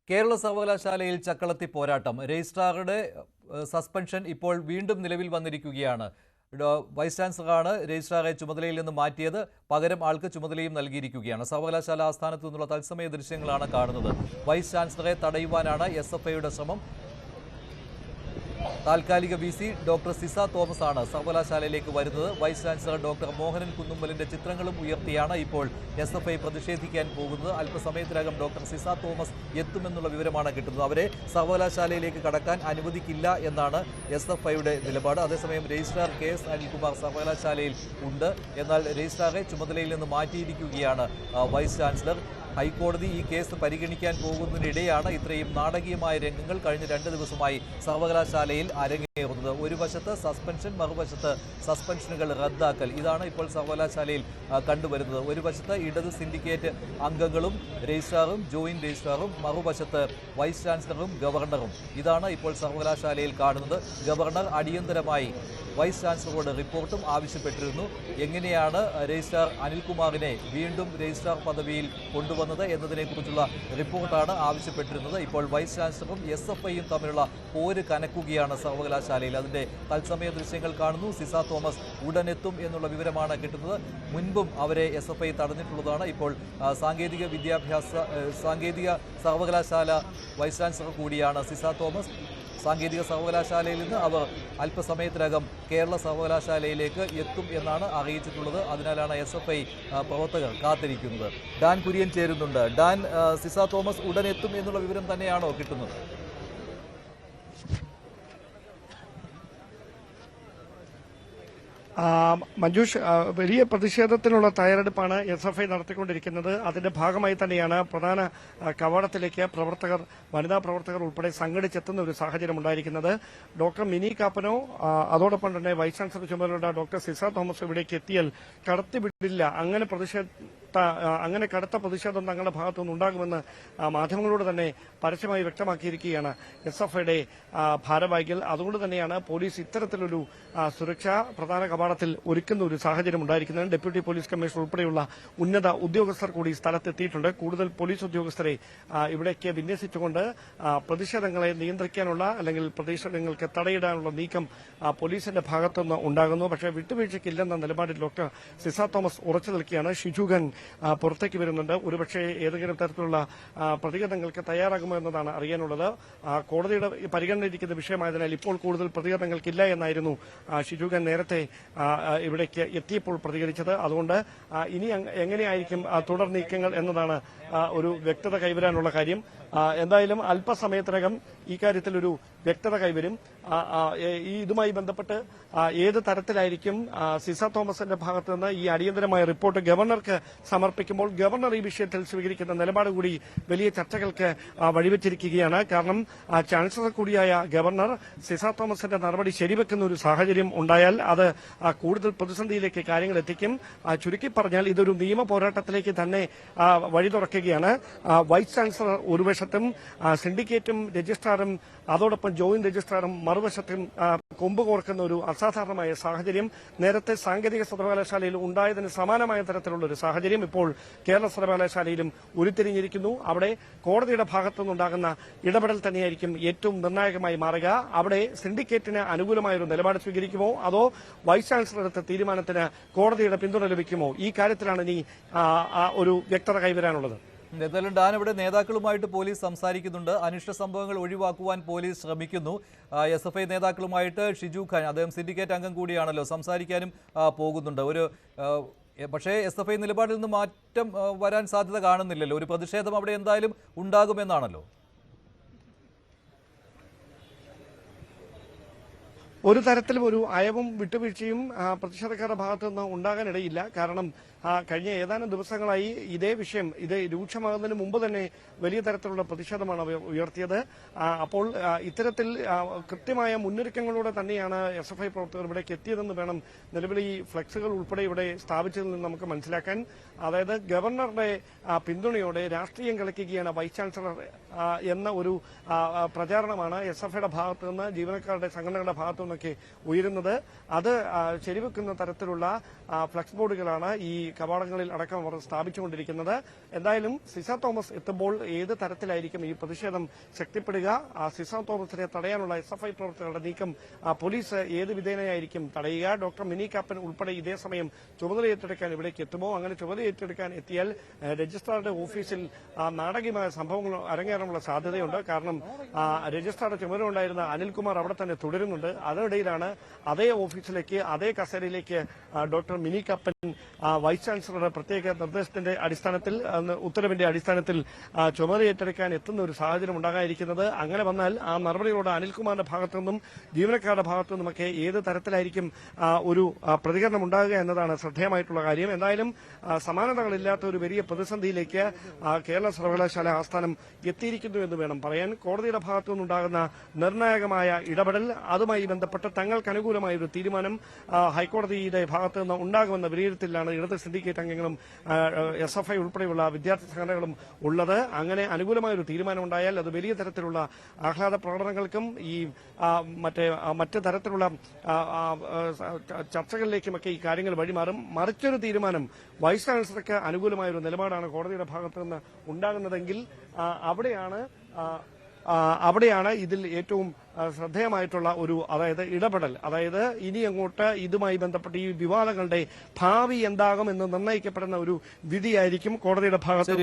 കേരള സർവകലാശാലയിൽ ചക്കളത്തി പോരാട്ടം. രജിസ്ട്രാറുടെ സസ്പെൻഷൻ ഇപ്പോൾ വീണ്ടും നിലവിൽ വന്നിരിക്കുകയാണ്. വൈസ് ചാൻസലറാണ് രജിസ്ട്രാറെ ചുമതലയിൽ നിന്ന് മാറ്റിയത്. പകരം ആൾക്ക് ചുമതലയും നൽകിയിരിക്കുകയാണ്. സർവകലാശാല ആസ്ഥാനത്തു നിന്നുള്ള തത്സമയ ദൃശ്യങ്ങളാണ് കാണുന്നത്. വൈസ് ചാൻസലറെ തടയുവാനാണ് SFIയുടെ ശ്രമം. താൽക്കാലിക VC ഡോക്ടർ സിസ തോമസ് ആണ് സർവകലാശാലയിലേക്ക് വരുന്നത്. വൈസ് ചാൻസലർ ഡോക്ടർ മോഹനൻ കുന്നുമ്മലിന്റെ ചിത്രങ്ങളും ഉയർത്തിയാണ് ഇപ്പോൾ SFI പ്രതിഷേധിക്കാൻ പോകുന്നത്. അല്പസമയത്തിനകം ഡോക്ടർ സിസ തോമസ് എത്തുമെന്നുള്ള വിവരമാണ് കിട്ടുന്നത്. അവരെ സർവകലാശാലയിലേക്ക് കടക്കാൻ അനുവദിക്കില്ല എന്നാണ് SFIയുടെ നിലപാട്. അതേസമയം രജിസ്ട്രാർ KS അനിൽകുമാർ സർവകലാശാലയിൽ ഉണ്ട്. എന്നാൽ രജിസ്ട്രാറെ ചുമതലയിൽ നിന്ന് മാറ്റിയിരിക്കുകയാണ് വൈസ് ചാൻസലർ. ഹൈക്കോടതി ഈ കേസ് പരിഗണിക്കാൻ പോകുന്നതിനിടെയാണ് ഇത്രയും നാടകീയമായ രംഗങ്ങൾ കഴിഞ്ഞ 2 ദിവസമായി സർവകലാശാലയിൽ അരങ്ങേറുന്നത്. ഒരു വശത്ത് സസ്പെൻഷൻ, മറുവശത്ത് സസ്പെൻഷനുകൾ റദ്ദാക്കൽ. ഇതാണ് ഇപ്പോൾ സർവകലാശാലയിൽ കണ്ടുവരുന്നത്. ഒരു വശത്ത് ഇടത് സിൻഡിക്കേറ്റ് അംഗങ്ങളും രജിസ്ട്രാറും ജോയിന്റ് രജിസ്ട്രാറും, മറുവശത്ത് വൈസ് ചാൻസലറും ഗവർണറും. ഇതാണ് ഇപ്പോൾ സർവകലാശാലയിൽ കാണുന്നത്. ഗവർണർ അടിയന്തരമായി വൈസ് ചാൻസലറോട് റിപ്പോർട്ടും ആവശ്യപ്പെട്ടിരുന്നു. എങ്ങനെയാണ് രജിസ്ട്രാർ അനിൽകുമാറിനെ വീണ്ടും രജിസ്ട്രാർ പദവിയിൽ കൊണ്ടുവന്നത് എന്നതിനെക്കുറിച്ചുള്ള റിപ്പോർട്ടാണ് ആവശ്യപ്പെട്ടിരുന്നത്. ഇപ്പോൾ വൈസ് ചാൻസലറും SFIയും തമ്മിലുള്ള പോര് കനക്കുകയാണ് സർവകലാശാലയിൽ. അതിന്റെ തത്സമയ ദൃശ്യങ്ങൾ കാണുന്നു. സിസ തോമസ് ഉടനെത്തും എന്നുള്ള വിവരമാണ് കിട്ടുന്നത്. മുൻപും അവരെ SFI തടഞ്ഞിട്ടുള്ളതാണ്. ഇപ്പോൾ സാങ്കേതിക സർവകലാശാല വൈസ് ചാൻസലർ കൂടിയാണ് സിസ തോമസ്. സാങ്കേതിക സർവകലാശാലയിൽ നിന്ന് അവർ അല്പസമയത്തിനകം കേരള സർവകലാശാലയിലേക്ക് എത്തും എന്നാണ് അറിയിച്ചിട്ടുള്ളത്. അതിനാലാണ് SFI പ്രവർത്തകർ കാത്തിരിക്കുന്നത്. ഡാൻ കുര്യൻ ചേരുന്നുണ്ട്. ഡാൻ, സിസ തോമസ് ഉടൻ എത്തും എന്നുള്ള വിവരം തന്നെയാണോ കിട്ടുന്നത്? മഞ്ജുഷ്, വലിയ പ്രതിഷേധത്തിനുള്ള തയ്യാറെടുപ്പാണ് SFI നടത്തിക്കൊണ്ടിരിക്കുന്നത്. അതിന്റെ ഭാഗമായി തന്നെയാണ് പ്രധാന കവാടത്തിലേക്ക് വനിതാ പ്രവർത്തകർ ഉൾപ്പെടെ സംഘടിച്ചെത്തുന്ന ഒരു സാഹചര്യം ഉണ്ടായിരിക്കുന്നത്. ഡോക്ടർ മിനി കാപ്പനോ അതോടൊപ്പം തന്നെ വൈസ് ചാൻസലർ ചുമതലയുള്ള ഡോക്ടർ സിസ തോമസ് ഇവിടേക്ക് എത്തിയാൽ കടത്തിവിടില്ല, അങ്ങനെ കടുത്ത പ്രതിഷേധം തങ്ങളുടെ ഭാഗത്തുനിന്ന് ഉണ്ടാകുമെന്ന് മാധ്യമങ്ങളോട് തന്നെ പരസ്യമായി വ്യക്തമാക്കിയിരിക്കുകയാണ് SFIയുടെ ഭാരവാഹികൾ. അതുകൊണ്ട് തന്നെയാണ് പോലീസ് ഇത്തരത്തിലൊരു സുരക്ഷ പ്രധാന കവാടത്തിൽ ഒരുക്കുന്ന ഒരു സാഹചര്യം ഉണ്ടായിരിക്കുന്നത്. ഡെപ്യൂട്ടി പോലീസ് കമ്മീഷണർ ഉൾപ്പെടെയുള്ള ഉന്നത ഉദ്യോഗസ്ഥർ കൂടി സ്ഥലത്തെത്തിയിട്ടുണ്ട്. കൂടുതൽ പോലീസ് ഉദ്യോഗസ്ഥരെ ഇവിടേക്ക് വിന്യസിച്ചുകൊണ്ട് പ്രതിഷേധങ്ങളെ നിയന്ത്രിക്കാനുള്ള അല്ലെങ്കിൽ പ്രതിഷേധങ്ങൾക്ക് തടയിടാനുള്ള നീക്കം പോലീസിന്റെ ഭാഗത്തുനിന്ന് ഉണ്ടാകുന്നു. പക്ഷേ വിട്ടുവീഴ്ചയ്ക്കില്ലെന്ന നിലപാടിൽ ഡോക്ടർ സിസ തോമസ് ഉറച്ചു നിൽക്കുകയാണ്. ഷിജുഖാൻ പുറത്തേക്ക് വരുന്നുണ്ട്. ഒരുപക്ഷെ ഏതെങ്കിലും തരത്തിലുള്ള പ്രതികരണങ്ങൾക്ക് തയ്യാറാകുമോ എന്നതാണ് അറിയാനുള്ളത്. കോടതിയുടെ പരിഗണനയിരിക്കുന്ന വിഷയമായതിനാൽ ഇപ്പോൾ കൂടുതൽ പ്രതികരണങ്ങൾക്കില്ല എന്നായിരുന്നു ഷിജുഖാൻ നേരത്തെ ഇവിടേക്ക് എത്തിയപ്പോൾ പ്രതികരിച്ചത്. അതുകൊണ്ട് ഇനി എങ്ങനെയായിരിക്കും തുടർ നീക്കങ്ങൾ എന്നതാണ് ഒരു വ്യക്തത കൈവരാനുള്ള കാര്യം. എന്തായാലും അല്പസമയത്തിനകം ഈ കാര്യത്തിൽ ഒരു വ്യക്തത കൈവരും. ഇതുമായി ബന്ധപ്പെട്ട് ഏത് തരത്തിലായിരിക്കും സിസ തോമസിന്റെ ഭാഗത്ത് നിന്ന് ഈ അടിയന്തരമായ റിപ്പോർട്ട് ഗവർണർക്ക് സമർപ്പിക്കുമ്പോൾ ഗവർണർ ഈ വിഷയത്തിൽ സ്വീകരിക്കുന്ന നിലപാട് കൂടി വലിയ ചർച്ചകൾക്ക് വഴിവെച്ചിരിക്കുകയാണ്. കാരണം ചാൻസലർ കൂടിയായ ഗവർണർ സിസ തോമസിന്റെ നടപടി ശരിവെക്കുന്ന ഒരു സാഹചര്യം ഉണ്ടായാൽ അത് കൂടുതൽ പ്രതിസന്ധിയിലേക്ക് കാര്യങ്ങൾ എത്തിക്കും. ചുരുക്കി പറഞ്ഞാൽ ഇതൊരു നിയമ പോരാട്ടത്തിലേക്ക് തന്നെ വഴി തുറക്കുകയാണ്. വൈസ് ചാൻസലർ ഒരു വശത്തും സിൻഡിക്കേറ്റും രജിസ്ട്രാറും അതോടൊപ്പം ജോയിന്റ് രജിസ്ട്രാറും മറുവശത്തും കൊമ്പ് കോർക്കുന്ന ഒരു അസാധാരണമായ സാഹചര്യം നേരത്തെ സാങ്കേതിക സർവകലാശാലയിൽ ഉണ്ടായതിന് സമാനമായ തരത്തിലുള്ള ഒരു സാഹചര്യം ഇപ്പോൾ കേരള സർവകലാശാലയിലും ഉരുത്തിരിഞ്ഞിരിക്കുന്നു. അവിടെ കോടതിയുടെ ഭാഗത്തുനിന്നുണ്ടാകുന്ന ഇടപെടൽ തന്നെയായിരിക്കും ഏറ്റവും നിർണായകമായി മാറുക. അവിടെ സിൻഡിക്കേറ്റിന് അനുകൂലമായ ഒരു നിലപാട് സ്വീകരിക്കുമോ അതോ വൈസ് ചാൻസലർ എടുത്ത തീരുമാനത്തിന് കോടതിയുടെ പിന്തുണ ലഭിക്കുമോ? ഈ കാര്യത്തിലാണ് ഇനി ഒരു വ്യക്തത കൈവരാനുള്ളത്. എന്തായാലും ഡാൻ, ഇവിടെ നേതാക്കളുമായിട്ട് പോലീസ് സംസാരിക്കുന്നുണ്ട്. അനിഷ്ട സംഭവങ്ങൾ ഒഴിവാക്കുവാൻ പോലീസ് ശ്രമിക്കുന്നു. SFI നേതാക്കളുമായിട്ട് ഷിജു ഖാൻ, അദ്ദേഹം സിൻഡിക്കേറ്റ് അംഗം കൂടിയാണല്ലോ, സംസാരിക്കാനും പോകുന്നുണ്ട്. പക്ഷേ SFI നിലപാടിൽ നിന്ന് മാറ്റം വരാൻ സാധ്യത കാണുന്നില്ലല്ലോ. ഒരു പ്രതിഷേധം അവിടെ എന്തായാലും ഉണ്ടാകുമെന്നാണല്ലോ. ഒരു തരത്തിലും ഒരു അയവും വിട്ടുവീഴ്ചയും പ്രതിഷേധക്കാരുടെ ഭാഗത്തു നിന്ന് ഉണ്ടാകാനിടയില്ല. കാരണം കഴിഞ്ഞ ഏതാനും ദിവസങ്ങളായി ഇതേ വിഷയം രൂക്ഷമാകുന്നതിന് മുമ്പ് തന്നെ വലിയ തരത്തിലുള്ള പ്രതിഷേധമാണ് ഉയർത്തിയത്. അപ്പോൾ ഇത്തരത്തിൽ കൃത്യമായ മുന്നൊരുക്കങ്ങളോടെ തന്നെയാണ് SFI പ്രവർത്തകർ ഇവിടേക്ക് എത്തിയതെന്ന് വേണം നിലവിൽ ഈ ഫ്ലെക്സുകൾ ഉൾപ്പെടെ ഇവിടെ സ്ഥാപിച്ചതിൽ നിന്ന് നമുക്ക് മനസ്സിലാക്കാൻ. അതായത് ഗവർണറുടെ പിന്തുണയോടെ രാഷ്ട്രീയം കളിക്കുകയാണ് വൈസ് ചാൻസലർ എന്ന ഒരു പ്രചാരണമാണ് SFIയുടെ ഭാഗത്തുനിന്ന് ജീവനക്കാരുടെ സംഘടനകളുടെ ഭാഗത്തുനിന്ന് നിന്നൊക്കെ ഉയരുന്നത്. അത് ശരിവെക്കുന്ന തരത്തിലുള്ള ഫ്ലക്സ് ബോർഡുകളാണ് ഈ കവാടങ്ങളിൽ അടക്കം അവർ സ്ഥാപിച്ചുകൊണ്ടിരിക്കുന്നത്. എന്തായാലും സിസ തോമസ് എത്തുമ്പോൾ ഏത് തരത്തിലായിരിക്കും ഈ പ്രതിഷേധം ശക്തിപ്പെടുക, സിസ തോമസിനെ തടയാനുള്ള SFI പ്രവർത്തകരുടെ നീക്കം പോലീസ് ഏത് വിധേനയായിരിക്കും തടയുക, ഡോക്ടർ മിനി കാപ്പൻ ഉൾപ്പെടെ ഇതേ സമയം ചുമതല ഏറ്റെടുക്കാൻ ഇവിടേക്ക് എത്തുമോ, അങ്ങനെ ചുമതല ഏറ്റെടുക്കാൻ എത്തിയാൽ രജിസ്ട്രാറുടെ ഓഫീസിൽ നാടകീയമായ സംഭവങ്ങൾ അരങ്ങേറാനുള്ള സാധ്യതയുണ്ട്. കാരണം രജിസ്ട്രാറുടെ ചുമതല ഉണ്ടായിരുന്ന അനിൽകുമാർ അവിടെ തന്നെ തുടരുന്നുണ്ട്. അതിനിടയിലാണ് അതേ ഓഫീസിലേക്ക് അതേ കസേരയിലേക്ക് ഡോക്ടർ മിനി കാപ്പൻ വൈസ് ചാൻസലറുടെ പ്രത്യേക നിർദ്ദേശത്തിന്റെ അടിസ്ഥാനത്തിൽ ഉത്തരവിന്റെ അടിസ്ഥാനത്തിൽ ചുമതല ഏറ്റെടുക്കാൻ എത്തുന്ന ഒരു സാഹചര്യം ഉണ്ടാകാതിരിക്കുന്നത്. അങ്ങനെ വന്നാൽ ആ നടപടികളോട് അനിൽകുമാറിന്റെ ഭാഗത്തു നിന്നും ജീവനക്കാരുടെ ഭാഗത്തു നിന്നുമൊക്കെ ഏത് തരത്തിലായിരിക്കും ഒരു പ്രതികരണം ഉണ്ടാകുക എന്നതാണ് ശ്രദ്ധേയമായിട്ടുള്ള കാര്യം. എന്തായാലും സമാനതകളില്ലാത്ത ഒരു വലിയ പ്രതിസന്ധിയിലേക്ക് കേരള സർവകലാശാല ആസ്ഥാനം എത്തിയിരിക്കുന്നു എന്ന് വേണം പറയാൻ. കോടതിയുടെ ഭാഗത്തു നിന്നുണ്ടാകുന്ന നിർണായകമായ ഇടപെടൽ, അതുമായി ബന്ധപ്പെട്ട് തങ്ങൾക്ക് അനുകൂലമായ ഒരു തീരുമാനം ഹൈക്കോടതിയുടെ ഭാഗത്തു നിന്ന് ഉണ്ടാകുമെന്ന വിലയിരുത്തലിലാണ് ഇടത് സിൻഡിക്കേറ്റ് അംഗങ്ങളും SFI ഉൾപ്പെടെയുള്ള വിദ്യാർത്ഥി സംഘടനകളും ഉള്ളത്. അങ്ങനെ അനുകൂലമായ ഒരു തീരുമാനം ഉണ്ടായാൽ അത് വലിയ തരത്തിലുള്ള ആഹ്ലാദ പ്രകടനങ്ങൾക്കും ഈ മറ്റ് തരത്തിലുള്ള ചർച്ചകളിലേക്കുമൊക്കെ ഈ കാര്യങ്ങൾ വഴിമാറും. മറിച്ചൊരു തീരുമാനം വൈസ് ചാൻസലർക്ക് അനുകൂലമായ ഒരു നിലപാടാണ് കോടതിയുടെ ഭാഗത്തു നിന്ന് ഉണ്ടാകുന്നതെങ്കിൽ അവിടെയാണ് ഇതിൽ ഏറ്റവും ശ്രദ്ധേയമായിട്ടുള്ള ഒരു ഇടപെടൽ. ഇനി അങ്ങോട്ട് ഇതുമായി ബന്ധപ്പെട്ട് ഈ വിവാദങ്ങളുടെ ഭാവി എന്താകുമെന്ന് നിർണ്ണയിക്കപ്പെടുന്ന ഒരു വിധിയായിരിക്കും കോടതിയുടെ ഭാഗത്ത്.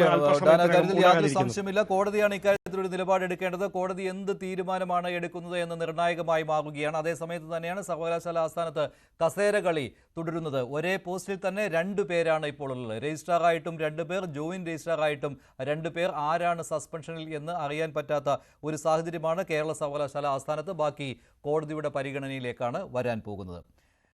യാതൊരു സംശയമില്ല, കോടതിയാണ് ഇക്കാര്യത്തിൽ ഒരു നിലപാടെടുക്കേണ്ടത്. കോടതി എന്ത് തീരുമാനമാണ് എടുക്കുന്നത് എന്ന് നിർണായകമായി മാറുകയാണ്. അതേസമയത്ത് തന്നെയാണ് സർവകലാശാല ആസ്ഥാനത്ത് കസേരകളി തുടരുന്നത്. ഒരേ പോസ്റ്റിൽ തന്നെ 2 പേരാണ് ഇപ്പോൾ ഉള്ളത്. രജിസ്ട്രാറായിട്ടും 2 പേർ, ജോയിന്റ് രജിസ്ട്രാറായിട്ടും 2 പേർ. ആരാണ് സസ്പെൻഷനിൽ എന്ന് അറിയാൻ പറ്റാത്ത ഒരു സാഹചര്യമാണ് കേരള സർവകലാശാല ആസ്ഥാനത്ത്. ബാക്കി കോടതിയുടെ പരിഗണനയിലേക്കാണ് വരാൻ പോകുന്നത്.